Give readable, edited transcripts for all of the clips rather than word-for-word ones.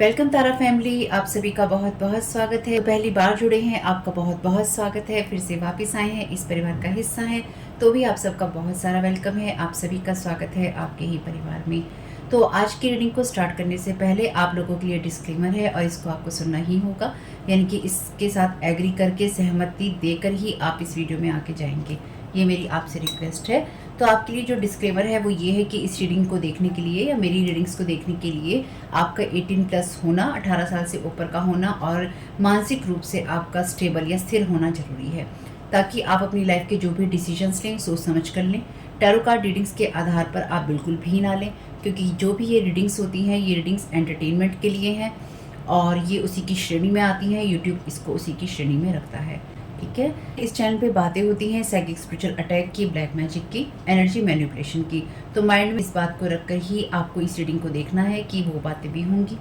Welcome तारा family, आप सभी का बहुत बहुत स्वागत है। पहली बार जुड़े हैं, आपका बहुत बहुत स्वागत है। फिर से वापस आए हैं, इस परिवार का हिस्सा हैं, तो भी आप सबका बहुत सारा वेलकम है। आप सभी का स्वागत है आपके ही परिवार में। तो आज की रीडिंग को स्टार्ट करने से पहले आप लोगों के लिए डिस्क्लेमर है और इसको आपको सुनना ही होगा, यानी कि इसके साथ एग्री करके सहमति देकर ही आप इस वीडियो में आके जाएंगे। ये मेरी आपसे रिक्वेस्ट है। तो आपके लिए जो डिस्क्लेमर है वो ये है कि इस रीडिंग को देखने के लिए या मेरी रीडिंग्स को देखने के लिए आपका 18+ होना, 18 साल से ऊपर का होना और मानसिक रूप से आपका स्टेबल या स्थिर होना जरूरी है, ताकि आप अपनी लाइफ के जो भी डिसीजंस लें सोच समझ कर लें। टैरो कार्ड रीडिंग्स के आधार पर आप बिल्कुल भी ना लें, क्योंकि जो भी ये रीडिंग्स होती हैं ये रीडिंग्स एंटरटेनमेंट के लिए हैं और ये उसी की श्रेणी में आती हैं। यूट्यूब इसको उसी की श्रेणी में रखता है, ठीक है। इस चैनल पे बातें होती हैं साइकिक स्पिरिचुअल अटैक की, ब्लैक मैजिक की, एनर्जी मैनिपुलेशन की। तो माइंड में इस बात को रखकर ही आपको इस रीडिंग को देखना है कि वो बातें भी होंगी।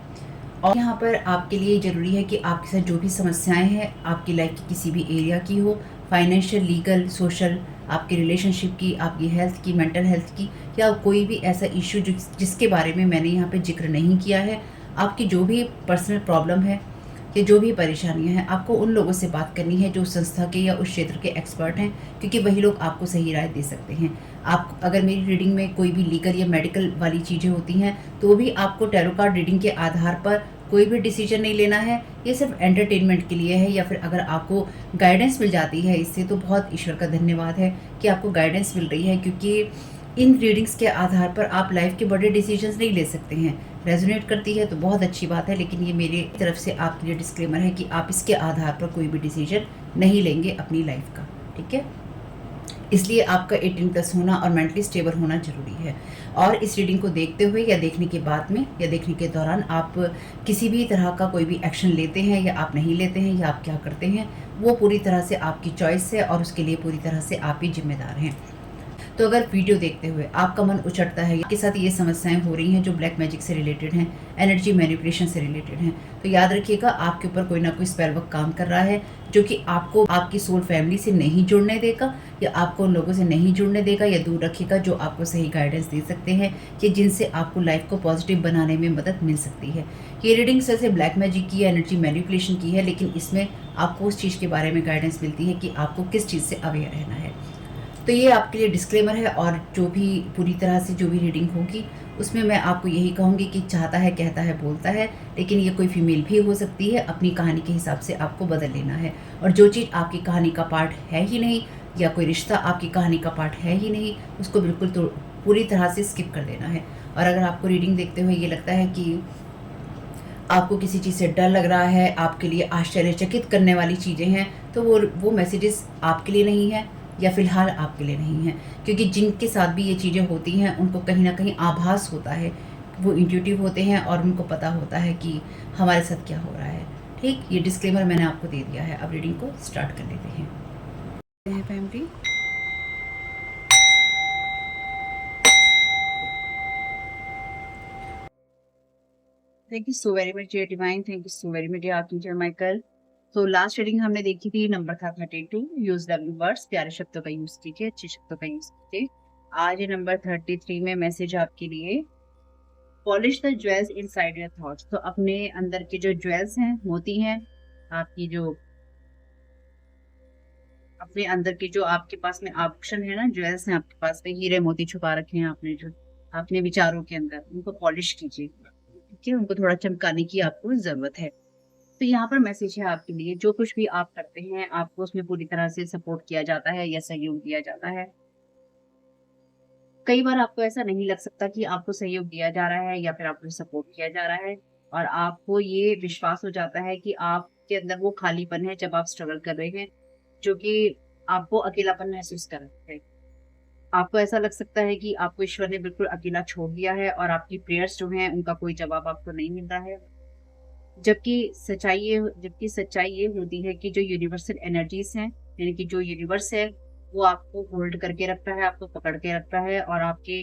और यहाँ पर आपके लिए ज़रूरी है कि आपके साथ जो भी समस्याएं हैं आपकी लाइफ की किसी भी एरिया की हो, फाइनेंशियल, लीगल, सोशल, आपकी रिलेशनशिप की, आपकी हेल्थ की, मेंटल हेल्थ की, या कोई भी ऐसा इश्यू जिसके बारे में मैंने यहाँ पे जिक्र नहीं किया है, आपकी जो भी पर्सनल प्रॉब्लम है या जो भी परेशानियां हैं, आपको उन लोगों से बात करनी है जो उस संस्था के या उस क्षेत्र के एक्सपर्ट हैं, क्योंकि वही लोग आपको सही राय दे सकते हैं। आप अगर मेरी रीडिंग में कोई भी लीगल या मेडिकल वाली चीज़ें होती हैं तो भी आपको टैरो कार्ड रीडिंग के आधार पर कोई भी डिसीजन नहीं लेना है। ये सिर्फ एंटरटेनमेंट के लिए है। या फिर अगर आपको गाइडेंस मिल जाती है इससे, तो बहुत ईश्वर का धन्यवाद है कि आपको गाइडेंस मिल रही है, क्योंकि इन रीडिंग्स के आधार पर आप लाइफ के बड़े डिसीजंस नहीं ले सकते हैं। रेजोनेट करती है तो बहुत अच्छी बात है, लेकिन ये मेरी तरफ से आपके लिए डिस्क्लेमर है कि आप इसके आधार पर कोई भी डिसीजन नहीं लेंगे अपनी लाइफ का, ठीक है। इसलिए आपका 18+ होना और मेंटली स्टेबल होना जरूरी है। और इस रीडिंग को देखते हुए या देखने के बाद में या देखने के दौरान आप किसी भी तरह का कोई भी एक्शन लेते हैं या आप नहीं लेते हैं या आप क्या करते हैं, वो पूरी तरह से आपकी चॉइस है और उसके लिए पूरी तरह से आप ही जिम्मेदार हैं। तो अगर वीडियो देखते हुए आपका मन उचटता है, आपके साथ ये समस्याएं हो रही हैं जो ब्लैक मैजिक से रिलेटेड हैं, एनर्जी मैनिपुलेशन से रिलेटेड हैं, तो याद रखिएगा आपके ऊपर कोई ना कोई स्पेल वर्क काम कर रहा है, जो कि आपको आपकी सोल फैमिली से नहीं जुड़ने देगा या आपको उन लोगों से नहीं जुड़ने देगा या दूर रखेगा जो आपको सही गाइडेंस दे सकते हैं कि जिनसे आपको लाइफ को पॉजिटिव बनाने में मदद मिल सकती है। ये रीडिंग से ब्लैक मैजिक की, एनर्जी मैनिपुलेशन की है, लेकिन इसमें आपको उस चीज़ के बारे में गाइडेंस मिलती है कि आपको किस चीज़ से अवेयर रहना है। तो ये आपके लिए डिस्क्लेमर है। और जो भी पूरी तरह से जो भी रीडिंग होगी उसमें मैं आपको यही कहूँगी कि चाहता है, कहता है, बोलता है, लेकिन ये कोई फीमेल भी हो सकती है। अपनी कहानी के हिसाब से आपको बदल लेना है। और जो चीज़ आपकी कहानी का पार्ट है ही नहीं या कोई रिश्ता आपकी कहानी का पार्ट है ही नहीं, उसको बिल्कुल तो पूरी तरह से स्किप कर देना है। और अगर आपको रीडिंग देखते हुए ये लगता है कि आपको किसी चीज़ से डर लग रहा है, आपके लिए आश्चर्यचकित करने वाली चीज़ें हैं, तो वो मैसेजेस आपके लिए नहीं है या फिलहाल आपके लिए नहीं है। क्योंकि जिनके साथ भी ये चीज़ें होती हैं उनको कहीं ना कहीं आभास होता है, वो इंट्यूटिव होते हैं और उनको पता होता है कि हमारे साथ क्या हो रहा है। ठीक, ये डिस्क्लेमर मैंने आपको दे दिया है। अब रीडिंग को स्टार्ट कर लेते हैं family. Thank you so very much dear divine, thank you so very much dear archangel Michael. तो लास्ट रीडिंग हमने देखी थी, नंबर था 32। यूज लवली वर्ड्स, प्यारे शब्दों का यूज कीजिए, अच्छे शब्दों का यूज कीजिए। आज ये नंबर 33 में मैसेज आपके लिए, polish the jewels inside your thoughts. तो अपने अंदर के जो ज्वेल्स हैं, मोती हैं, आपकी जो अपने अंदर के जो आपके पास में आभूषण है ना, ज्वेल्स हैं आपके पास में, हीरे मोती छुपा रखे हैं आपने जो अपने विचारों के अंदर, उनको पॉलिश कीजिए, ठीक है। उनको थोड़ा चमकाने की आपको जरूरत है। तो यहाँ पर मैसेज है आपके लिए, जो कुछ भी आप करते हैं आपको उसमें पूरी तरह से सपोर्ट किया जाता है या सहयोग दिया जाता है। कई बार आपको ऐसा नहीं लग सकता कि आपको सहयोग दिया जा रहा है या फिर आपको सपोर्ट किया जा रहा है, और आपको ये विश्वास हो जाता है कि आपके अंदर वो खालीपन है जब आप स्ट्रगल कर रहे हैं, जो कि आपको अकेलापन महसूस कर रहे हैं। आपको ऐसा लग सकता है कि आपको ईश्वर ने बिल्कुल अकेला छोड़ दिया है और आपकी प्रेयर्स जो हैं उनका कोई जवाब आपको नहीं मिल रहा है। जबकि सच्चाई ये होती है कि जो यूनिवर्सल एनर्जीज हैं, यानी कि जो यूनिवर्स है, वो आपको होल्ड करके रखता है, आपको पकड़ के रखता है, और आपके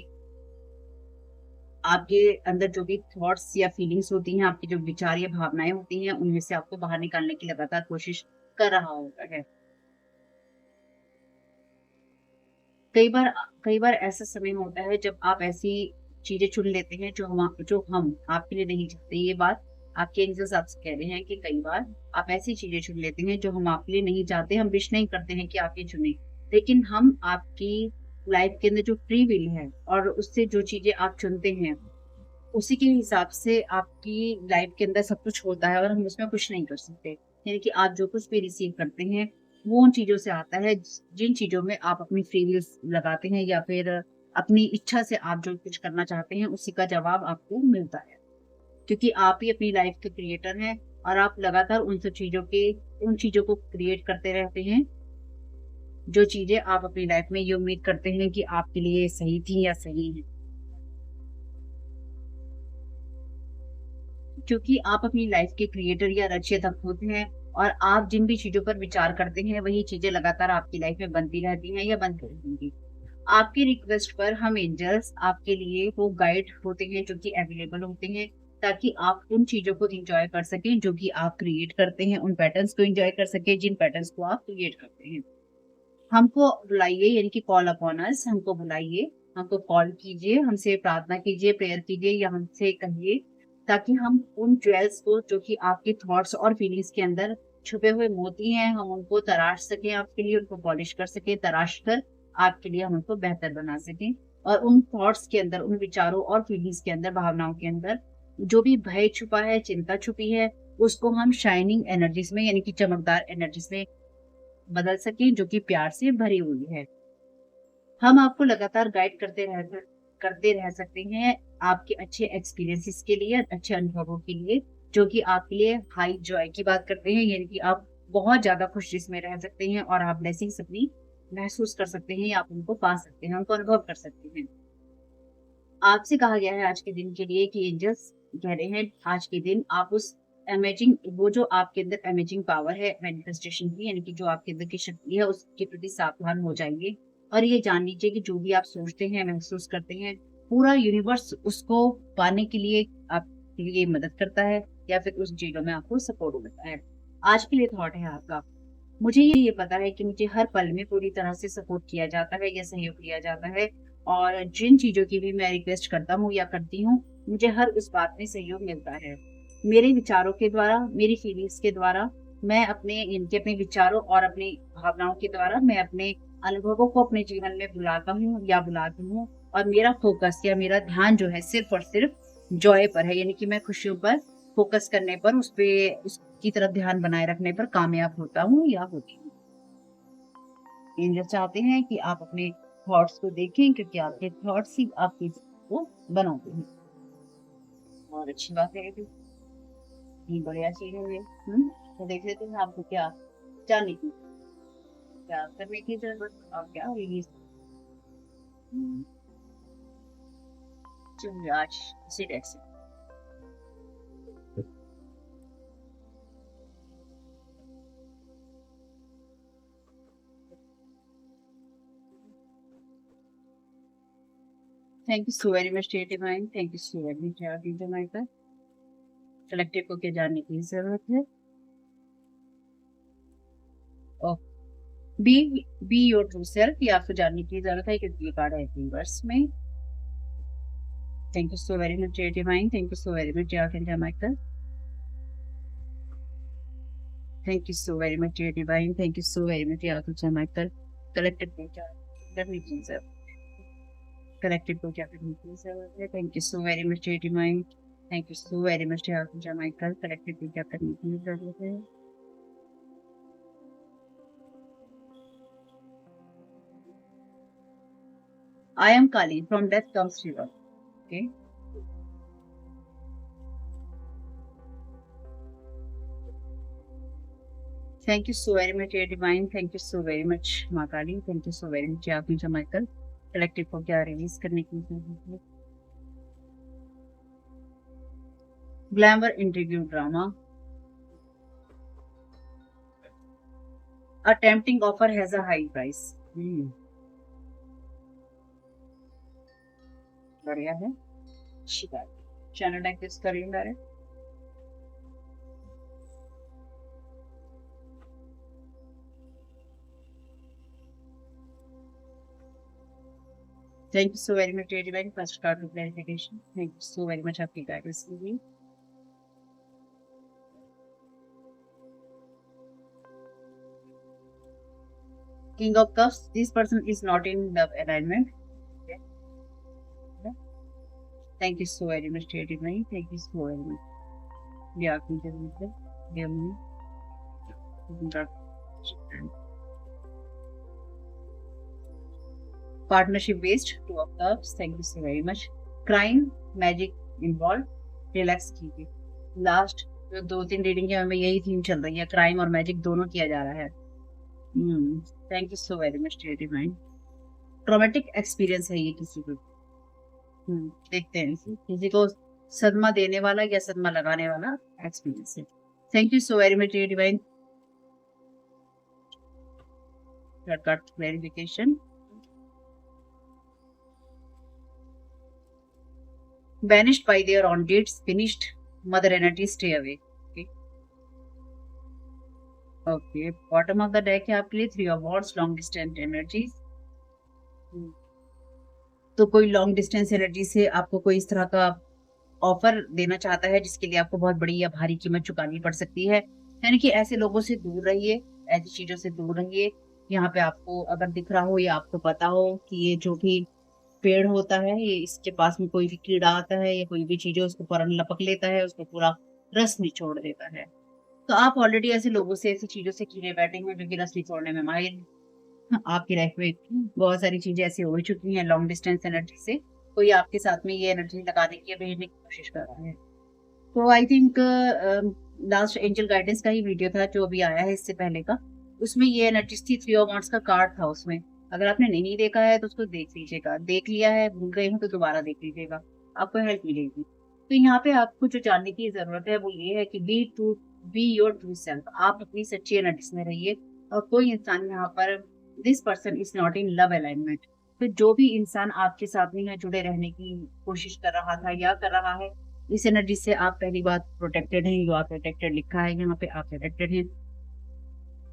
आपके अंदर जो भी थॉट्स या फीलिंग्स होती हैं, आपकी जो विचार या भावनाएं होती हैं, उनमें से आपको बाहर निकालने की लगातार कोशिश कर रहा होता है। कई बार कई बार ऐसा समय होता है जब आप ऐसी चीजें चुन लेते हैं जो हम आपके लिए नहीं चाहते। ये बात आपके एंजल्स आपसे कह रहे हैं कि कई बार आप ऐसी चीजें चुन लेते हैं जो हम आपके लिए नहीं चाहते, हम विश नहीं करते हैं कि आप ये चुने, लेकिन हम आपकी लाइफ के अंदर जो फ्री विल है और उससे जो चीजें आप चुनते हैं उसी के हिसाब से आपकी लाइफ के अंदर सब कुछ होता है और हम उसमें कुछ नहीं कर सकते। यानी कि आप जो कुछ भी रिसीव करते हैं वो उन चीजों से आता है जिन चीजों में आप अपनी फ्री विल लगाते हैं या फिर अपनी इच्छा से आप जो कुछ करना चाहते हैं उसी का जवाब आपको मिलता है, क्योंकि आप ही अपनी लाइफ के क्रिएटर हैं और आप लगातार उन चीजों को क्रिएट करते रहते हैं जो चीजें आप अपनी लाइफ में ये उम्मीद करते हैं कि आपके लिए सही थी या सही है। क्योंकि आप अपनी लाइफ के क्रिएटर या रचयिता खुद हैं और आप जिन भी चीजों पर विचार करते हैं वही चीजें लगातार आपकी लाइफ में बनती रहती हैं या बनती रहेंगी। आपकी रिक्वेस्ट पर हम एंजल्स आपके लिए वो गाइड होते हैं जो कि अवेलेबल होते हैं, ताकि आप उन चीजों को एंजॉय कर सकें जो कि आप क्रिएट करते हैं, उन पैटर्न्स को एंजॉय कर सकें जिन पैटर्न्स को आप क्रिएट करते हैं। हमको बुलाइए, यानी कि कॉल अपॉन अस, हमको बुलाइए, हमको कॉल कीजिए, हमसे प्रार्थना कीजिए, प्रेयर कीजिए या हमसे कहिए, ताकि हम उन ज्वेल्स को जो कि आपके थॉट्स और फीलिंग्स के अंदर छुपे हुए मोती हैं हम उनको तराश सकें, आपके लिए उनको पॉलिश कर सकें, तराश कर आपके लिए हम उनको बेहतर बना सकें। और उन थॉट्स के अंदर, उन विचारों और फीलिंग्स के अंदर, भावनाओं के अंदर जो भी भय छुपा है, चिंता छुपी है, उसको हम शाइनिंग एनर्जीज में यानी कि चमकदार एनर्जीज में बदल सकें जो कि प्यार से भरी हुई है। हम आपको लगातार गाइड करते रह सकते हैं आपके अच्छे एक्सपीरियंसेस के लिए, अच्छे अनुभवों के लिए, जो कि आपके लिए हाई जॉय की बात करते हैं, यानी कि आप बहुत ज्यादा खुशी में रह सकते हैं और आप ब्लेसिंग्स अपनी महसूस कर सकते हैं या आप उनको पा सकते हैं, उनको अनुभव कर सकते हैं। आपसे कहा गया है आज के दिन के लिए कि एंजल्स कह रहे हैं आज के दिन आप उस अमेजिंग, वो जो आपके अंदर अमेजिंग पावर है मैनिफेस्टेशन की, यानी कि जो आपके अंदर की शक्ति है उसके प्रति सावधान हो जाएंगे और ये जान लीजिए कि जो भी आप सोचते हैं, महसूस करते हैं, पूरा यूनिवर्स उसको पाने के लिए आपके लिए मदद करता है या फिर उस चीजों में आपको सपोर्ट करता है। आज के लिए थॉट है आपका, मुझे ये पता है कि मुझे हर पल में पूरी तरह से सपोर्ट किया जाता है या सहयोग किया जाता है और जिन चीजों की भी मैं रिक्वेस्ट करता हूँ या करती हूँ मुझे हर उस बात में सहयोग मिलता है। मेरे विचारों के द्वारा, मेरी फीलिंग्स के द्वारा, मैं अपने विचारों और अपनी भावनाओं के द्वारा मैं अपने अनुभवों को अपने जीवन में बुलाता हूँ या बुलाती हूँ और मेरा फोकस या मेरा ध्यान जो है सिर्फ और सिर्फ जॉय पर है, यानी कि मैं खुशियों पर फोकस करने पर, उसकी तरफ ध्यान बनाए रखने पर कामयाब होता हूँ या होती हूँ। एंजल चाहते हैं कि आप अपने थॉट्स को देखें, क्योंकि आपके थॉट्स ही आपकी को बनाते हैं। और अच्छी बात है कि ये बढ़िया चीज है ये। तो देख लेते हैं आपको क्या जानने की, क्या करने की जरूरत और क्या रिलीज। चलिए आज इसी तरह से thank you so very much dear divine, thank you so very much dear divine. Collective को क्या जानने की जरूरत है? Be be your true self, ये आपको जानने की जरूरत है क्योंकि ये कार्ड है यूनिवर्स में। Thank you so very much dear divine, thank you so very much dear archangel Michael. Thank you so very much dear divine, thank you so very much dear archangel Michael. Collective को क्या करने की जरूरत है? Collective को क्या करने की जरूरत है? Thank you so very much dear divine, thank you so very much dear archangel Michael. Collective को क्या करने की जरूरत है? I am Kali. From death comes river. Okay. Thank you so very much, dear divine. Thank you so very much, माँ काली. Thank you so very much, आपने Michael. Collective को क्या रिलीज करने की जरूरत है? Glamour interview drama. A tempting offer has a high price. बढ़िया है. अच्छी बात. चैनल लाइक दिस करिए direct. Thank you so very much, dear divine. First card for clarification. Thank you so very much, आपकी गाइडेंस के लिए. King of Cups, this person is not in love alignment. Okay. Thank you so very much, dear Divine. Thank you so very much. Yeah, dear me. Partnership based, Two of Cups. Thank you so very much. Crime, magic involved. Relax कीजिए. Last जो 2-3 reading है हमें यही theme चल रही है, crime और magic दोनों किया जा रहा है. Thank you so very much dear divine. Traumatic experience है ये किसी को. देखते हैं किसी को सदमा देने वाला या सदमा लगाने वाला एक्सपीरियंस है. Thank you so very much dear divine. Clarification. Banished by their on dates, finished, mother energy stay away. Okay. Bottom of the deck है आपके लिए 3 of Wands, long distance energies. तो कोई लॉन्ग डिस्टेंस एनर्जी से आपको कोई इस तरह का ऑफर देना चाहता है जिसके लिए आपको बहुत बड़ी या भारी कीमत चुकानी पड़ सकती है. यानी कि ऐसे लोगों से दूर रहिए, ऐसी चीजों से दूर रहिए. यहाँ पे आपको अगर दिख रहा हो या आपको पता हो कि ये जो भी पेड़ होता है, ये इसके पास में कोई भी कीड़ा आता है या कोई भी चीज है उसको फौरन लपक लेता है, उसको पूरा रस निचोड़ देता है. तो आप ऑलरेडी ऐसे लोगों से, ऐसी चीजों से घिरे बैठे हैं जो कि रस निचोड़ने में माहिर. आपकी लाइफ में बहुत सारी चीजें ऐसी हो चुकी हैं लॉन्ग डिस्टेंस एनर्जी से. कोई आपके साथ में ये एनर्जी लगाने की या भेजने की कोशिश कर रहा है. तो I think last angel guidance का ही वीडियो था जो अभी आया है इससे पहले का. उसमें ये एनर्जी थी, 3 ऑफ वांड्स का कार्ड था उसमें. अगर आपने नहीं देखा है तो उसको देख लीजिएगा. देख लिया है, भूल गए हो तो दोबारा देख लीजिएगा, आपको हेल्प मिलेगी. तो यहाँ पे आपको जो जानने की जरूरत है वो ये है कि बी योर ट्रू सेल्फ. आप अपनी सच्ची एनर्जी में रहिए. और कोई इंसान यहाँ पर, this person is not in love alignment. तो जो भी इंसान आपके साथ में जुड़े रहने की कोशिश कर रहा था या कर रहा है, इस एनर्जी से आप पहली बात प्रोटेक्टेड हैं. यू आर प्रोटेक्टेड लिखा है यहाँ पे, आप प्रोटेक्टेड हैं.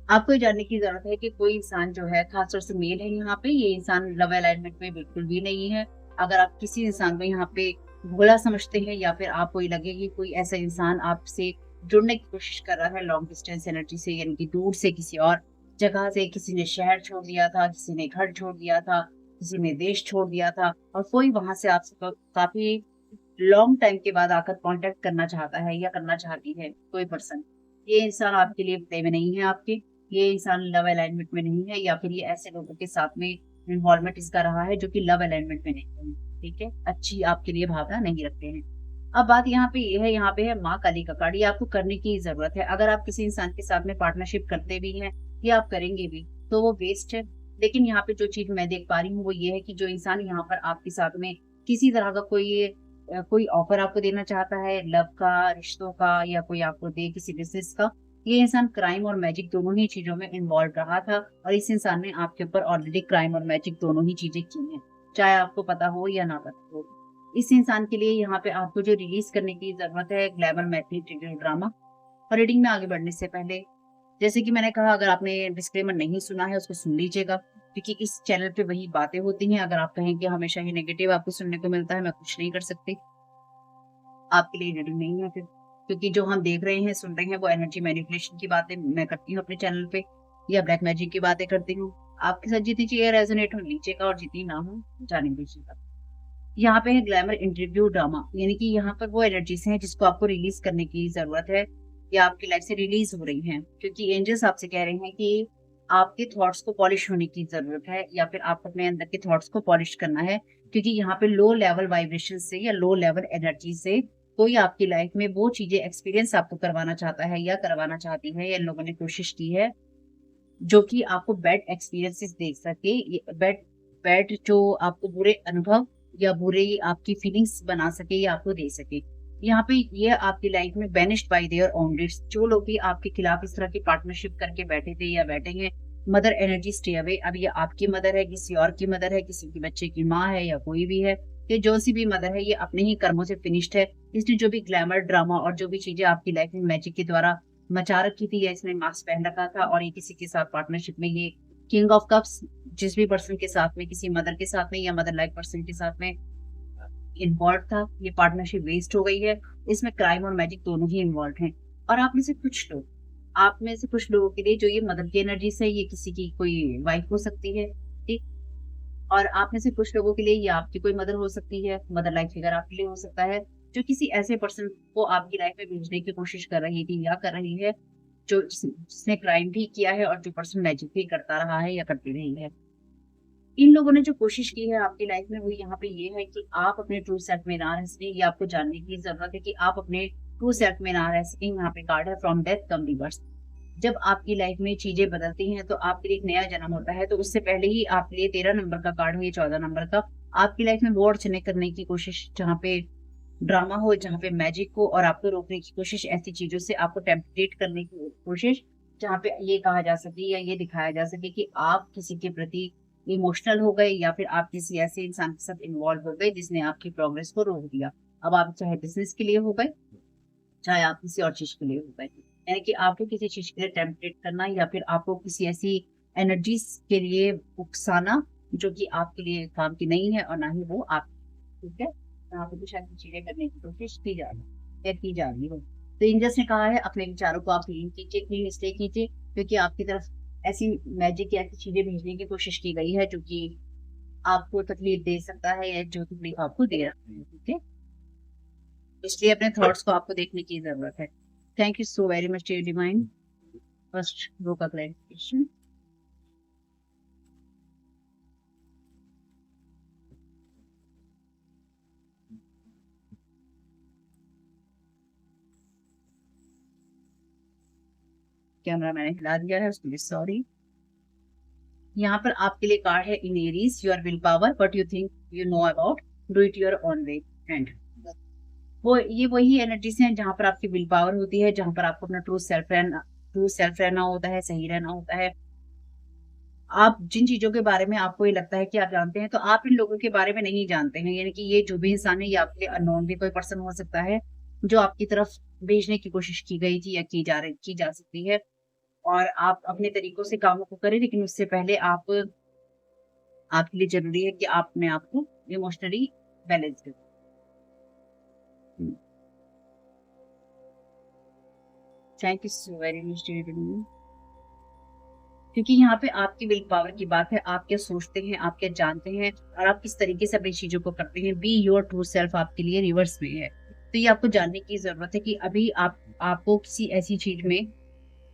आपको ये जानने की जरूरत है कि कोई इंसान जो है, खासतौर से मेल है यहाँ पे, ये इंसान लव अलाइनमेंट में बिल्कुल भी नहीं है. अगर आप किसी इंसान को यहाँ पे भोला समझते हैं या फिर आपको ये लगे कि कोई ऐसा इंसान आपसे जुड़ने की कोशिश कर रहा है लॉन्ग डिस्टेंस एनर्जी से, यानी कि दूर से किसी और जगह से, किसी ने शहर छोड़ दिया था, किसी ने घर छोड़ दिया था, किसी ने देश छोड़ दिया था, और कोई वहां से आपसे काफी लॉन्ग टाइम के बाद आकर कॉन्टेक्ट करना चाहता है या करना चाहती है कोई पर्सन, ये इंसान आपके लिए प्ले में नहीं है. आपके ये इंसान लव अलाइनमेंट में नहीं है, या फिर ये ऐसे लोगों के साथ में इन्वॉल्वमेंट इसका रहा है जो कि लव अलाइनमेंट में नहीं है. ठीक है, अच्छी आपके लिए भावना नहीं रखते हैं. अब बात यहाँ पे ये है, यहाँ पे है माँ काली का कार्ड. ये आपको करने की जरूरत है. अगर आप किसी इंसान के साथ में पार्टनरशिप करते भी हैं या आप करेंगे भी तो वो वेस्ट है. लेकिन यहाँ पे जो चीज मैं देख पा रही हूँ वो ये है कि जो इंसान यहाँ पर आपके साथ में किसी तरह का कोई ऑफर आपको देना चाहता है, लव का, रिश्तों का, या कोई आपको दे किसी बिजनेस का, ये इंसान क्राइम और मैजिक दोनों ही चीजों में इन्वॉल्व रहा था. और इस इंसान ने आपके ऊपर ऑलरेडी क्राइम और मैजिक दोनों ही चीजें की हैं, चाहे आपको पता हो या ना पता हो. इस इंसान के लिए यहाँ पे आपको जो रिलीज करने की जरूरत है, ग्लैमर मैथी ड्रामा. और रीडिंग में आगे बढ़ने से पहले, जैसे कि मैंने कहा, अगर आपने डिस्क्लेमर नहीं सुना है उसको सुन लीजिएगा, क्योंकि इस चैनल पे वही बातें होती हैं. अगर आप कहें कि हमेशा ही नेगेटिव आपको सुनने को मिलता है, मैं कुछ नहीं कर सकती, आपके लिए रीडिंग नहीं है फिर. क्योंकि जो हम देख रहे हैं, सुन रहे हैं, वो एनर्जी मैनिपुलेशन की बातें मैं करती हूँ अपने चैनल पे, या ब्लैक मैजिक की बातें करती हूँ. आपके साथ जितनी चीजें रेजोनेट हो लीजिएगा और जितनी ना हो जाने दीजिएगा. यहाँ पे है ग्लैमर इंटरव्यू ड्रामा, यानी कि यहाँ पर वो एनर्जीज हैं जिसको आपको रिलीज करने की जरूरत है या आपकी लाइफ से रिलीज हो रही हैं, क्योंकि एंजल्स आपसे कह रहे हैं कि आपके थॉट्स को पॉलिश होने की जरूरत है, या फिर आप अपने अंदर के थॉट्स को पॉलिश करना है. क्योंकि यहाँ पे लो लेवल वाइब्रेशन से या लो लेवल एनर्जी से कोई आपकी लाइफ में वो चीजें एक्सपीरियंस आपको करवाना चाहता है या करवाना चाहती है, या इन लोगों ने कोशिश की है, जो कि आपको बैड एक्सपीरियंसेस दे सके, बैड जो आपको बुरे अनुभव या बुरे आपकी फीलिंग्स बना सके या आपको दे सके. यहाँ पे ये आपकी लाइफ में बैनिश्ड बाय देयर ओन डिट्स, जो लोग भी आपके खिलाफ इस तरह की पार्टनरशिप करके बैठे थे या बैठे हैं, मदर एनर्जी स्टे अवे. अब ये आपकी मदर है, किसी और की मदर है, किसी के बच्चे की माँ है, या कोई भी है, ये जो सी भी मदर है, ये अपने ही कर्मों से फिनिश्ड है. इसने जो भी ग्लैमर ड्रामा और जो भी चीजें आपकी लाइफ में मैजिक के द्वारा मचा रखी थी, या इसने मास्क पहन रखा था, और ये किसी के साथ पार्टनरशिप में, ये किंग ऑफ कप्स जिस भी पर्सन के साथ में, किसी मदर के साथ में या मदर लाइक पर्सन के साथ में इन्वॉल्व था, ये पार्टनरशिप वेस्ट हो गई है. इसमें क्राइम और मैजिक दोनों ही इन्वॉल्व हैं. और आप में से कुछ लोग आप में से कुछ लोगों के लिए जो ये मदर की एनर्जी से, ये किसी की कोई वाइफ हो सकती है, ठीक। और आप में से कुछ लोगों के लिए ये आपकी कोई मदर हो सकती है, मदर लाइक फिगर आपके लिए हो सकता है, जो किसी ऐसे पर्सन को आपकी लाइफ में भेजने की कोशिश कर रही थी या कर रही है, जो जिसने क्राइम भी किया है और जो पर्सन मैजिक भी करता रहा है या करती रही है। इन लोगों ने जो कोशिश की है आपकी लाइफ में, वो यहाँ पे ये है कि आप अपने ट्रू सेल्फ में ना रह सकें। ये आपको जानने की जरूरत है कि आप अपने ट्रू सेल्फ में ना रह सकें। यहाँ पे कार्ड है फ्रॉम डेथ कम रिवर्स। जब आपकी लाइफ में चीजें बदलती हैं तो आपके लिए एक नया जन्म होता है, तो उससे पहले ही आपके लिए 13 नंबर का कार्ड हो या 14 नंबर का, आपकी लाइफ में वो अड़चने करने की कोशिश, जहाँ पे ड्रामा हो, जहाँ पे मैजिक हो, और आपको रोकने की कोशिश, ऐसी चीजों से आपको टेम्पटेट करने की कोशिश, जहाँ पे ये कहा जा सके या ये दिखाया जा सके कि आप किसी के प्रति इमोशनल हो गए, या फिर आप किसी ऐसे इंसान के साथ इन्वॉल्व हो गए जिसने आपकी प्रोग्रेस को रोक दिया। अब आप चाहे बिजनेस के लिए हो गए, चाहे आप किसी और चीज के लिए हो गए, यानी कि आपको किसी चीज के लिए टेम्पटेट करना, या फिर आपको किसी ऐसी एनर्जी के लिए उकसाना जो कि आपके लिए काम की नहीं है और ना ही वो आप, ठीक है। यहाँ पे कुछ ऐसी चीजें करने की कोशिश की जा रही है या की जा रही हो। तो एंजल्स ने कहा है अपने विचारों को आप क्लीन कीजिए, क्लीन इसलिए कीजिए क्योंकि आपकी तरफ ऐसी मैजिक या ऐसी चीजें भेजने की कोशिश की गई है जो कि आपको तकलीफ दे सकता है, या जो तकलीफ आपको दे रहा है, ठीक है। इसलिए अपने थॉट्स को आपको देखने की जरूरत है। Thank you so very much dear divine. First row का क्लैरिफिकेशन। कैमरा मैंने हिला दिया है, उसके लिए सॉरी। यहाँ पर आपके लिए कार्ड है इन Aries your will power what you think you know about, do it your own way and. वो ये वही एनर्जीज हैं जहां पर आपकी विल पावर होती है, जहां पर आपको अपना ट्रू सेल्फ रहना होता है, सही रहना होता है। आप जिन चीजों के बारे में आपको ये लगता है कि आप जानते हैं, तो आप इन लोगों के बारे में नहीं जानते हैं, यानी कि ये जो भी इंसान है ये आपके लिए अननोन भी कोई पर्सन हो सकता है जो आपकी तरफ भेजने की कोशिश की गई थी या की जा सकती है। और आप अपने तरीकों से कामों को करें, लेकिन उससे पहले आपके लिए जरूरी है कि आप अपने आप को इमोशनली बैलेंस करें। Thank you so very much dear. क्योंकि यहाँ पे आपकी विल पावर की बात है, आप क्या सोचते हैं, आप क्या जानते हैं, और आप किस तरीके से अपनी चीजों को करते हैं। बी योर ट्रू सेल्फ आपके लिए रिवर्स में है। तो ये आपको जानने की जरूरत है कि अभी आपको किसी ऐसी चीज में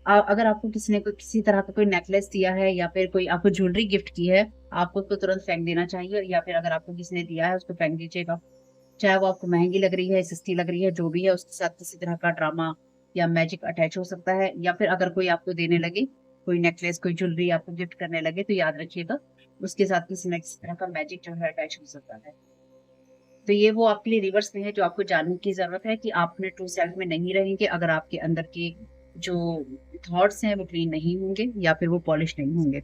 अगर आपको किसी ने कोई किसी तरह का कोई नेकलेस दिया है या फिर कोई आपको ज्वेलरी गिफ्ट की है, आपको उसको तुरंत फेंक देना चाहिए, या फिर अगर आपको किसी ने दिया है उसको फेंक दीजिएगा। चाहे वो आपको महंगी लग रही है, सस्ती लग रही है, जो भी है, उसके साथ किसी तरह का ड्रामा या मैजिक अटैच हो सकता है। या फिर अगर कोई आपको देने लगे, कोई नेकलेस, कोई ज्वेलरी आपको गिफ्ट करने लगे, तो याद रखिएगा उसके साथ किसी न किसी तरह का मैजिक जो है अटैच हो सकता है। तो ये वो आपके लिए रिवर्स में है जो आपको जानने की जरूरत है कि आप अपने ट्रू सेल्फ में नहीं रहेंगे अगर आपके अंदर के जो थॉट्स हैं वो क्लीन नहीं होंगे या फिर वो पॉलिश नहीं होंगे।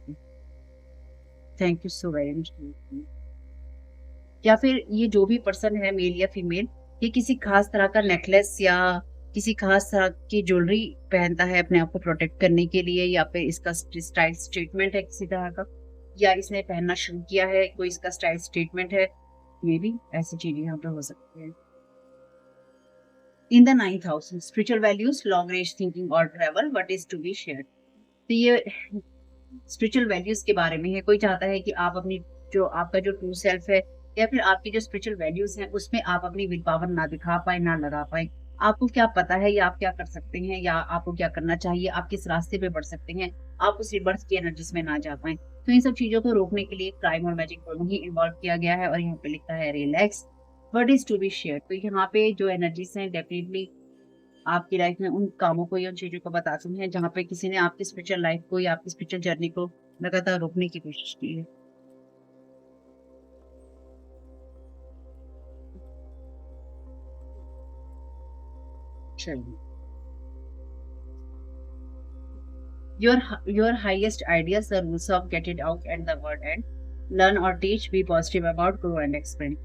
Thank you so very much. या फिर ये जो भी पर्सन है, मेल या फीमेल, ये किसी खास तरह का नेकलेस या किसी खास तरह की ज्वेलरी पहनता है अपने आप को प्रोटेक्ट करने के लिए, या फिर इसका स्टाइल स्टेटमेंट है किसी तरह का, या इसने पहनना शुरू किया है, कोई इसका स्टाइल स्टेटमेंट है। ये भी ऐसी चीजें यहाँ पे हो सकती है। In the 9th house spiritual values, long range thinking और travel, what is to be shared. तो ये स्पिरिचुअल वैल्यूज के बारे में है। कोई चाहता है कि आप अपनी जो आपका जो ट्रू सेल्फ है या फिर आपकी जो स्पिरिचुअल वैल्यूज हैं उसमें आप अपनी विल पावर ना दिखा पाए, ना लगा पाए। आपको क्या पता है या आप क्या कर सकते हैं या आपको क्या करना चाहिए, आप किस रास्ते पे बढ़ सकते हैं, आप उस रिवर्स की एनर्जीज में ना जा पाए। तो इन सब चीजों को रोकने के लिए क्राइम और मैजिक दोनों ही इन्वॉल्व किया गया है। और यहाँ पे लिखा है relax, what is to be share. तो यहाँ पे जो एनर्जीज हैं डेफिनेटली आपकी लाइफ में उन कामों को या उन चीजों को बताती हैं जहाँ पे किसी ने आपकी स्पिरिचुअल लाइफ को या आपकी स्पिरिचुअल जर्नी को लगातार रोकने की कोशिश की है। चलिए, your highest ideas, the rules of get it out and the word end, learn or teach, be positive about, grow and expand।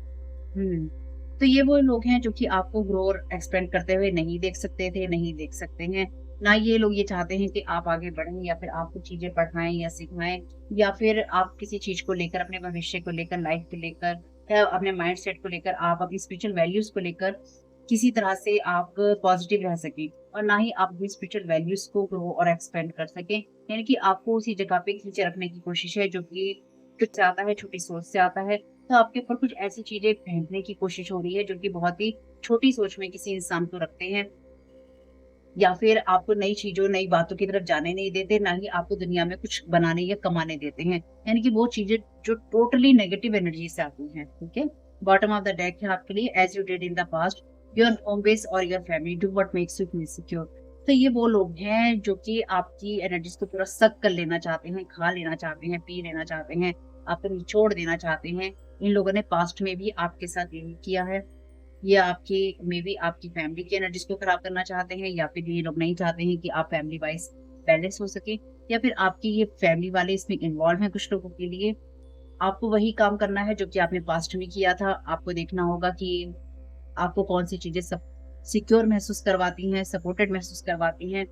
तो ये वो लोग हैं जो कि आपको ग्रो और एक्सपेंड करते हुए नहीं देख सकते थे, नहीं देख सकते हैं। ना ये लोग ये चाहते हैं कि आप आगे बढ़ें या फिर आपको चीजें पढ़ाएं या सिखाएं, या फिर आप किसी चीज को लेकर, अपने भविष्य को लेकर, लाइफ को लेकर, या अपने माइंड सेट को लेकर, आप अपनी स्पिरिचुअल वैल्यूज को लेकर किसी तरह से आप पॉजिटिव रह सकें। और ना ही आप अपनी स्पिरिचुअल वैल्यूज को ग्रो और एक्सपेंड कर सकें। यानी कि आपको उसी जगह पे खींचे रखने की कोशिश है जो कि कुछ से आता है, छोटी सोच से आता है। तो आपके ऊपर कुछ ऐसी चीजें फेंकने की कोशिश हो रही है जो कि बहुत ही छोटी सोच में किसी इंसान को रखते हैं, या फिर आपको नई चीज़ों, नई बातों की तरफ जाने नहीं देते, ना ही आपको दुनिया में कुछ बनाने या कमाने देते हैं। यानी कि वो चीज़ें जो टोटली नेगेटिव एनर्जी से आती हैं, ठीक है? बॉटम ऑफ द डेक है आपके लिए, as you did in the past, your home base और your family do what makes you feel secure. तो ये वो लोग हैं जो कि आपकी एनर्जीज़ को पूरा सक कर लेना चाहते हैं, खा लेना चाहते हैं, पी लेना चाहते हैं, आपको निचोड़ देना चाहते हैं। इन लोगों ने पास्ट में भी आपके साथ यही किया है। ये आपकी मे बी आपकी फैमिली की एनर्जीज को खराब करना चाहते हैं, या फिर ये लोग नहीं चाहते हैं कि आप फैमिली वाइज बैलेंस हो सके, या फिर आपकी ये फैमिली वाले इसमें इन्वॉल्व हैं कुछ लोगों के लिए। आपको वही काम करना है जो कि आपने पास्ट में किया था। आपको देखना होगा कि आपको कौन सी चीजें सब सिक्योर महसूस करवाती हैं, सपोर्टेड महसूस करवाती हैं,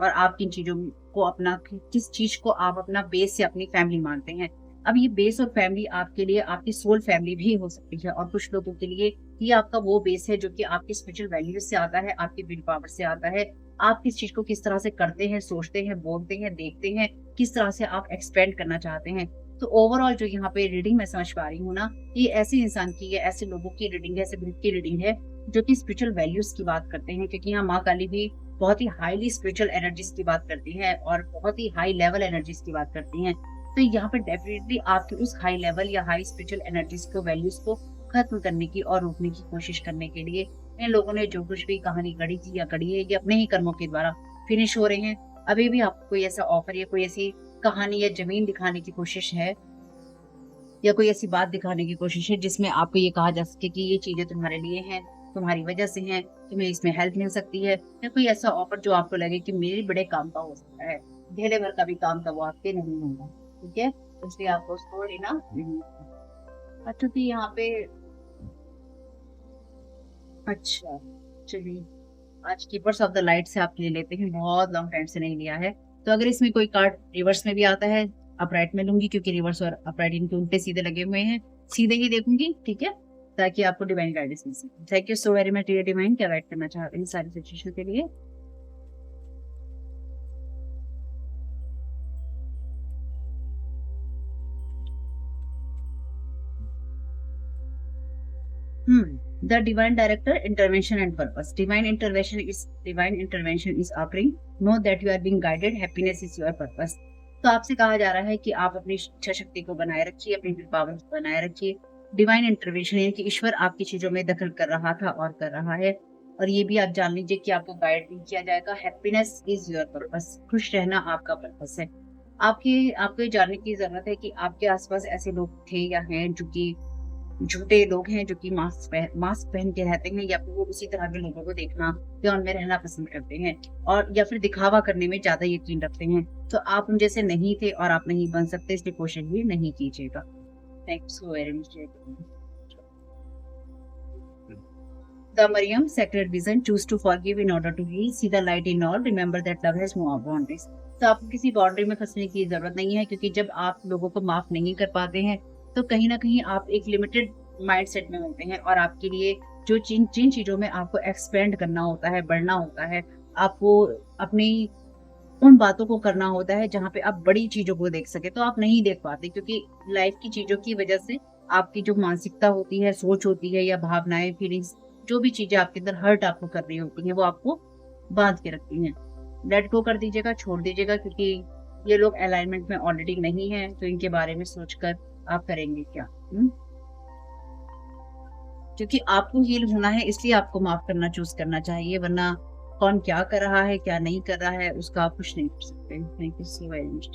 और आप किन चीजों को अपना, किस चीज को आप अपना बेस या अपनी फैमिली मानते हैं। अब ये बेस और फैमिली आपके लिए आपकी सोल फैमिली भी हो सकती है, और कुछ लोगों के लिए ये आपका वो बेस है जो कि आपकी स्पिरिचुअल वैल्यूज से आता है, आपकी विल पावर से आता है। आप किस चीज को किस तरह से करते हैं, सोचते हैं, बोलते हैं, देखते हैं, किस तरह से आप एक्सपेंड करना चाहते हैं। तो ओवरऑल जो यहाँ पे रीडिंग मैं समझ पा रही हूँ ना, ये ऐसे इंसान की है, ऐसे लोगों की रीडिंग है, ऐसे ग्रुप की रीडिंग है जो कि स्पिरिचुअल वैल्यूज की बात करते हैं, क्योंकि यहाँ माँ काली भी बहुत ही हाईली स्पिरिचुअल एनर्जीज की बात करती है और बहुत ही हाई लेवल एनर्जीज की बात करती हैं। तो यहाँ पे डेफिनेटली आपकी उस हाई लेवल या हाई स्पिरिचुअल एनर्जीज को, वैल्यूज को खत्म करने की और रोकने की कोशिश करने के लिए इन लोगों ने जो कुछ भी कहानी गढ़ी थी या गढ़ी है, ये अपने ही कर्मों के द्वारा फिनिश हो रहे हैं। अभी भी आपको कोई ऐसा ऑफर या कोई ऐसी कहानी या जमीन दिखाने की कोशिश है, या कोई ऐसी बात दिखाने की कोशिश है जिसमें आपको ये कहा जा सके कि ये चीजें तुम्हारे लिए हैं, तुम्हारी वजह से हैं, तुम्हें इसमें हेल्प मिल सकती है, या कोई ऐसा ऑफर जो आपको लगे कि मेरे बड़े काम का हो सकता है, ढेले भर का भी काम का वो आपके नहीं होगा, ठीक है? इसलिए आपको उसको लेना नहीं। अच्छा, तो यहाँ पे अच्छा, चलिए आज कीपर्स ऑफ द लाइट से आप ले लेते हैं, बहुत लॉन्ग टाइम से नहीं लिया है। तो अगर इसमें कोई कार्ड रिवर्स में भी आता है, अपराइट में लूंगी, क्योंकि रिवर्स और अपराइट इनके उल्टे सीधे लगे हुए हैं, सीधे ही देखूंगी, ठीक है, ताकि आपको डिवाइन गाइडेंस मिल सके। Thank you so very much dear divine, क्या गाइड करना चाहते हैं सारी सिचुएशन के लिए। The divine director intervention and purpose. Divine intervention is occurring. Know that you are being guided. Happiness is your purpose. तो आपसे कहा जा रहा है कि आप अपनी इच्छा शक्ति को बनाए रखिए, अपनी पावर को बनाए रखिए। डिवाइन इंटरवेंशन यानी कि ईश्वर आपकी चीजों में दखल कर रहा था और कर रहा है, और ये भी आप जान लीजिए कि आपको गाइड भी किया जाएगा। Happiness is your purpose. खुश रहना आपका पर्पस है। आपको ये जानने की जरूरत है कि आपके आसपास ऐसे लोग थे या हैं जो कि झूठे लोग हैं, जो कि मास्क पहन के रहते हैं, या फिर वो उसी तरह के लोगों को देखना या उनमें रहना पसंद करते हैं, और या फिर दिखावा करने में ज्यादा यकीन रखते हैं। तो आप उन जैसे नहीं थे और आप नहीं बन सकते, इसलिए कोशिश भी नहीं कीजिएगा। Thank you so very much. The Mariam Sacred Vision, choose to forgive in order to heal, see the light in all, remember that love has no boundaries। तो आपको किसी बाउंड्री में फंसने की जरूरत नहीं है, क्योंकि जब आप लोगों को माफ नहीं कर पाते हैं तो कहीं ना कहीं आप एक लिमिटेड माइंडसेट में होते हैं, और आपके लिए जो जिन जिन चीजों में आपको एक्सपेंड करना होता है, बढ़ना होता है, आपको अपनी उन बातों को करना होता है जहाँ पे आप बड़ी चीजों को देख सके, तो आप नहीं देख पाते, क्योंकि लाइफ की चीजों की वजह से आपकी जो मानसिकता होती है, सोच होती है, या भावनाएं, फीलिंग्स, जो भी चीजें आपके अंदर हर्ट आपको कर रही होती हैं, वो आपको बांध के रखती हैं। लेट गो कर दीजिएगा, छोड़ दीजिएगा, क्योंकि ये लोग अलाइनमेंट में ऑलरेडी नहीं है, तो इनके बारे में सोचकर आप करेंगे क्या? क्योंकि आपको हील होना है, इसलिए आपको माफ करना चूज करना चाहिए, वरना कौन क्या कर रहा है, क्या नहीं कर रहा है, उसका आप कुछ नहीं कर सकते। Thank you so very much.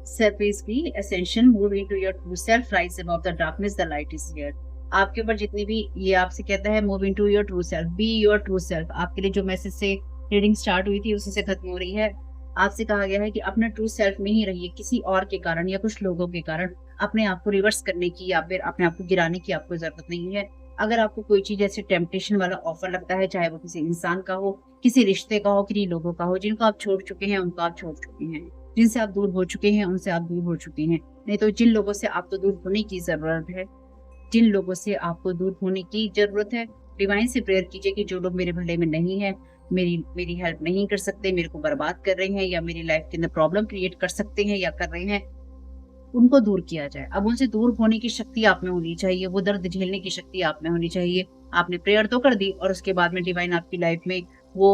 Surface की ascension, move into your true self, rise above the darkness, the light is here। आपके ऊपर जितनी भी ये आपसे कहता है move into your true self, B your true self, आपके लिए जो मैसेज से रीडिंग स्टार्ट हुई थी उसी से खत्म हो रही है। आपसे कहा गया है कि अपने ट्रू सेल्फ में ही रहिए, किसी और के कारण या कुछ लोगों के कारण अपने आप को रिवर्स करने की या फिर अपने आप को गिराने की आपको जरूरत नहीं है। अगर आपको कोई चीज ऐसे टेम्पटेशन वाला ऑफर लगता है, चाहे वो किसी इंसान का हो, किसी रिश्ते का हो, किन्हीं लोगों का हो जिनको आप छोड़ चुके हैं, उनको आप छोड़ चुके हैं, जिनसे आप दूर हो चुके हैं उनसे आप दूर हो चुके हैं, नहीं तो जिन लोगों से आपको दूर होने की जरूरत है, जिन लोगों से आपको दूर होने की जरूरत है। डिवाइन से प्रेयर कीजिए कि जो लोग मेरे भले में नहीं है, मेरी मेरी हेल्प नहीं कर सकते, मेरे को बर्बाद कर रहे हैं या मेरी लाइफ के अंदर प्रॉब्लम क्रिएट कर सकते हैं या कर रहे हैं, उनको दूर किया जाए। अब उनसे दूर होने की शक्ति आप में होनी चाहिए, वो दर्द झेलने की शक्ति आप में होनी चाहिए। आपने प्रेयर तो कर दी और उसके बाद में डिवाइन आपकी लाइफ में वो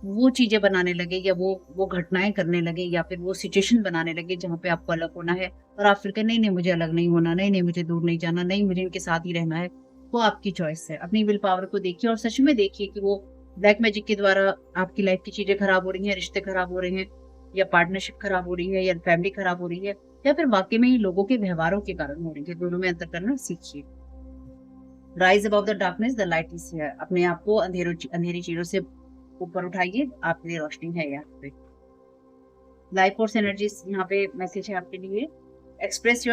वो चीजें बनाने लगे या वो घटनाएं करने लगे या फिर वो सिचुएशन बनाने लगे जहाँ पे आपको अलग होना है और आप फिर कहें नहीं नहीं मुझे अलग नहीं होना, नहीं नहीं मुझे दूर नहीं जाना, नहीं मुझे इनके साथ ही रहना है। वो आपकी चॉइस है। अपनी विल पावर को देखिए और सच में देखिए कि वो ब्लैक मैजिक के द्वारा आपकी लाइफ की चीजें खराब हो रही हैं, रिश्ते खराब हो रहे हैं या पार्टनरशिप खराब हो रही है या फैमिली खराब हो रही है या फिर वाकई में ही लोगों के व्यवहारों के कारण हो रही है। दोनों में अंतर करना सीखिए। Rise above the darkness the light is here. अपने आप को अंधेरी चीजों से ऊपर उठाइए, आपके लिए रोशनी है यहाँ पे। लाइफ फोर्स एनर्जीज यहाँ पे मैसेज है आपके लिए। Express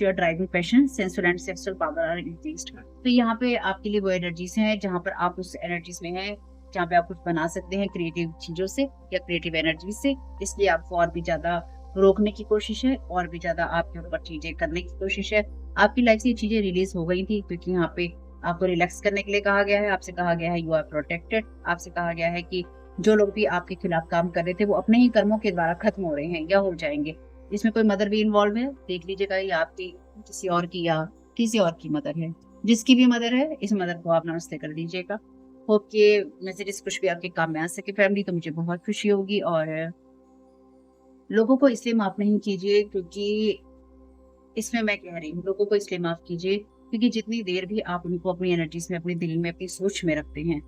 your driving passion, sensual and sexual power are increased. तो यहाँ पे आपके लिए वो एनर्जीज हैं जहाँ पर आप उस एनर्जीज में हैं जहाँ पे आप कुछ बना सकते हैं क्रिएटिव चीजों से या क्रिएटिव एनर्जी से। इसलिए आपको और भी ज्यादा रोकने की कोशिश है और भी ज्यादा आपके ऊपर चीजें करने की कोशिश है। आपकी लाइफ से ये चीजें रिलीज हो गई थी क्योंकि यहाँ पे आपको रिलैक्स करने के लिए कहा गया है। आपसे कहा गया है यू आर प्रोटेक्टेड। आपसे कहा गया है कि जो लोग भी आपके खिलाफ काम कर रहे थे वो अपने ही कर्मों के द्वारा खत्म हो रहे हैं या हो जाएंगे। इसमें कोई मदर भी इन्वॉल्व है, देख लीजिएगा ये आपकी किसी और की या किसी और की मदर है। जिसकी भी मदर है इस मदर को आप नमस्ते कर लीजिएगा। होप के मैसेजेस कुछ भी आपके काम में आ सके फैमिली, तो मुझे बहुत खुशी होगी। और लोगों को इसलिए माफ नहीं कीजिए क्योंकि इसमें मैं कह रही हूँ लोगों को इसलिए माफ कीजिए क्योंकि जितनी देर भी आप उनको अपनी एनर्जीज में, अपने दिल में, अपनी सोच में रखते हैं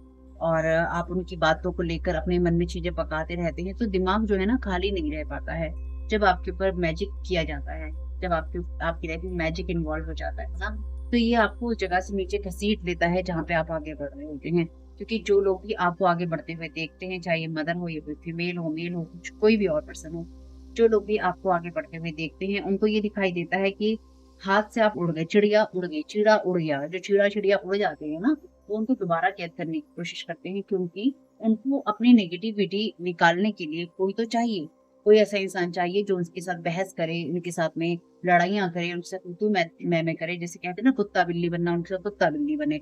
और आप उनकी बातों को लेकर अपने मन में चीजें पकाते रहते हैं तो दिमाग जो है ना खाली नहीं रह पाता है। जब आपके ऊपर मैजिक किया जाता है, जब आपकी लाइफ में मैजिक इन्वॉल्व हो जाता है ना, तो ये आपको उस जगह से नीचे घसीट लेता है जहाँ पे आप आगे बढ़ रहे होते हैं। क्योंकि जो लोग भी आपको आगे बढ़ते हुए देखते हैं, चाहे ये मदर हो या कोई फीमेल हो, मेल हो, कुछ कोई भी और पर्सन हो, जो लोग भी आपको आगे बढ़ते हुए देखते हैं उनको ये दिखाई देता है कि हाथ से आप उड़ गए, चिड़िया उड़ गई, चिड़ा उड़ गया। जो चिड़िया उड़ जाते हैं ना, वो उनको दोबारा कैद करने की कोशिश करते हैं क्योंकि उनको अपनी नेगेटिविटी निकालने के लिए कोई तो चाहिए, कोई ऐसा इंसान चाहिए जो उनके साथ बहस करे, उनके साथ में लड़ाइयाँ करे, उनके साथ तू मैं करे। जैसे कहते हैं ना कुत्ता बिल्ली बनना, उनके साथ कुत्ता बिल्ली बने।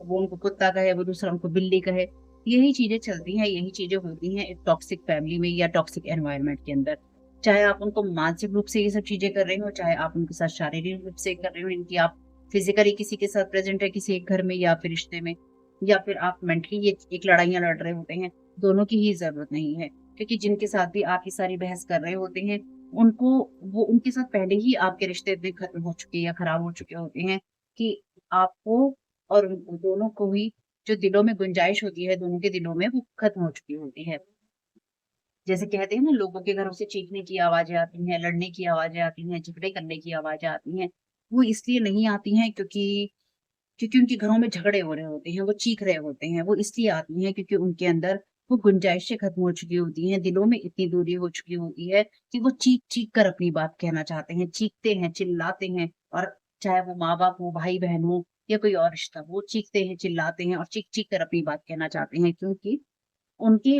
वो उनको कुत्ता कहे, वो दूसरा उनको बिल्ली कहे। यही चीजें चलती हैं, यही चीजें होती हैं एक टॉक्सिक फैमिली में या टॉक्सिक एनवायरनमेंट के अंदर। चाहे आप उनको मानसिक रूप से ये सब चीजें कर रहे हो, चाहे आप उनके साथ शारीरिक रूप से कर रहे हो, इनकी आप फिजिकली किसी के साथ प्रेजेंट है किसी एक घर में या फिर रिश्ते में, या फिर आप मेंटली ये एक लड़ाइयां लड़ रहे होते हैं, दोनों की ही जरूरत नहीं है। क्योंकि जिनके साथ भी आप ये सारी बहस कर रहे होते हैं उनको, वो उनके साथ पहले ही आपके रिश्ते इतने खत्म हो चुके या खराब हो चुके होते हैं कि आपको और उनको दोनों को ही जो दिलों में गुंजाइश होती है, दोनों के दिलों में वो खत्म हो चुकी होती है। जैसे कहते हैं ना लोगों के घरों से चीखने की आवाजें आती हैं, लड़ने की आवाजें आती हैं, झगड़े करने की आवाजें आती हैं। वो इसलिए नहीं आती हैं क्योंकि उनके घरों में झगड़े हो रहे होते हैं, वो चीख रहे होते हैं। वो इसलिए आती हैं क्योंकि उनके अंदर वो गुंजाइशें खत्म हो चुकी होती हैं, दिलों में इतनी दूरी हो चुकी होती है कि वो चीख कर अपनी बात कहना चाहते हैं, चीखते हैं, चिल्लाते हैं। और चाहे वो माँ बाप हो, भाई बहन हो या कोई और रिश्ता, वो चीखते हैं, चिल्लाते हैं और चीख चीख कर अपनी बात कहना चाहते हैं क्योंकि उनके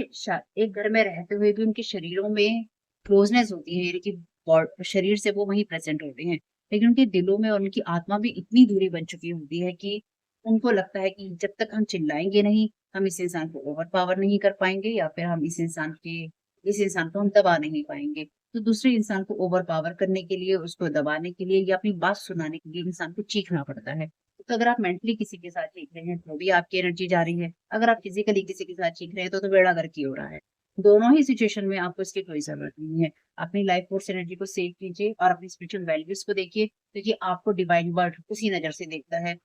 एक घर में रहते हुए भी उनके शरीरों में क्लोजनेस होती है, यानी कि शरीर से वो वहीं प्रेजेंट होते हैं, लेकिन उनके दिलों में और उनकी आत्मा भी इतनी दूरी बन चुकी होती है कि उनको लगता है कि जब तक हम चिल्लाएंगे नहीं, हम इस इंसान को ओवर पावर नहीं कर पाएंगे या फिर हम इस इंसान को हम दबा नहीं पाएंगे। तो दूसरे इंसान को ओवर पावर करने के लिए, उसको दबाने के लिए या अपनी बात सुनाने के लिए इंसान को चीखना पड़ता है। तो अगर आप मेंटली किसी के साथ चीख रहे हैं तो भी आपकी एनर्जी जा रही है, अगर आप फिजिकली किसी के साथ चीख रहे हैं तो बेड़ा गर्क ही हो रहा है। दोनों ही सिचुएशन में आपको इसकी कोई जरूरत नहीं है। अपनी लाइफ फोर्स एनर्जी को सेव कीजिए और अपनी स्पिरिचुअल वैल्यूज को देखिए क्योंकि आपको डिवाइन वर्ड उसी नजर से देखता है,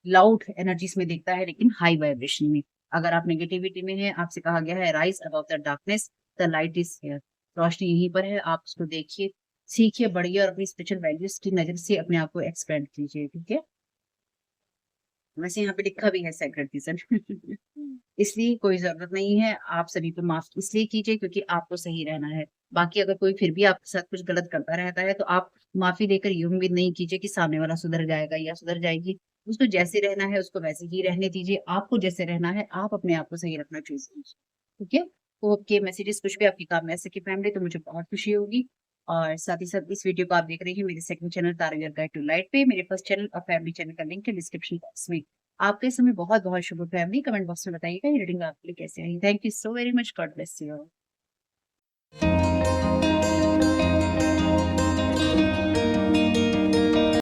लाउड एनर्जीज में देखता है लेकिन हाई वाइब्रेशन में। अगर आप नेगेटिविटी में हैं, आपसे कहा गया है rise above the darkness, the light is here. रोशनी यहीं पर है, आप उसको देखिए, सीखिए, बढ़िए और अपनी स्पिरिचुअल वैल्यूज की नजर से अपने आप को एक्सपेंड कीजिए। ठीक है, वैसे यहाँ पे लिखा भी है सेक्रेटिज्म इसलिए कोई जरूरत नहीं है। आप सभी को माफ इसलिए कीजिए क्योंकि आपको सही रहना है। बाकी अगर कोई फिर भी आपके साथ कुछ गलत करता रहता है तो आप माफी देकर ये उम्मीद नहीं कीजिए कि सामने वाला सुधर जाएगा या सुधर जाएगी। उसको जैसे रहना है उसको वैसे ही रहने दीजिए। आपको जैसे रहना है, आप अपने आप को सही रखना चूज कीजिए। ठीक है, तो आपके मैसेजेस कुछ भी आपके काम में आ सके फैमिली, तो मुझे बहुत खुशी होगी। और साथ ही साथ इस वीडियो को आप देख रहे हैं मेरे second channel Tara your guide to light पे। मेरे फर्स्ट चैनल और फैमिली चैनल का लिंक है डिस्क्रिप्शन बॉक्स में। आपके समय बहुत बहुत शुभ फैमिली, कमेंट बॉक्स में बताइएगा ये रीडिंग आपके लिए कैसे आई। Thank you so very much, god bless you.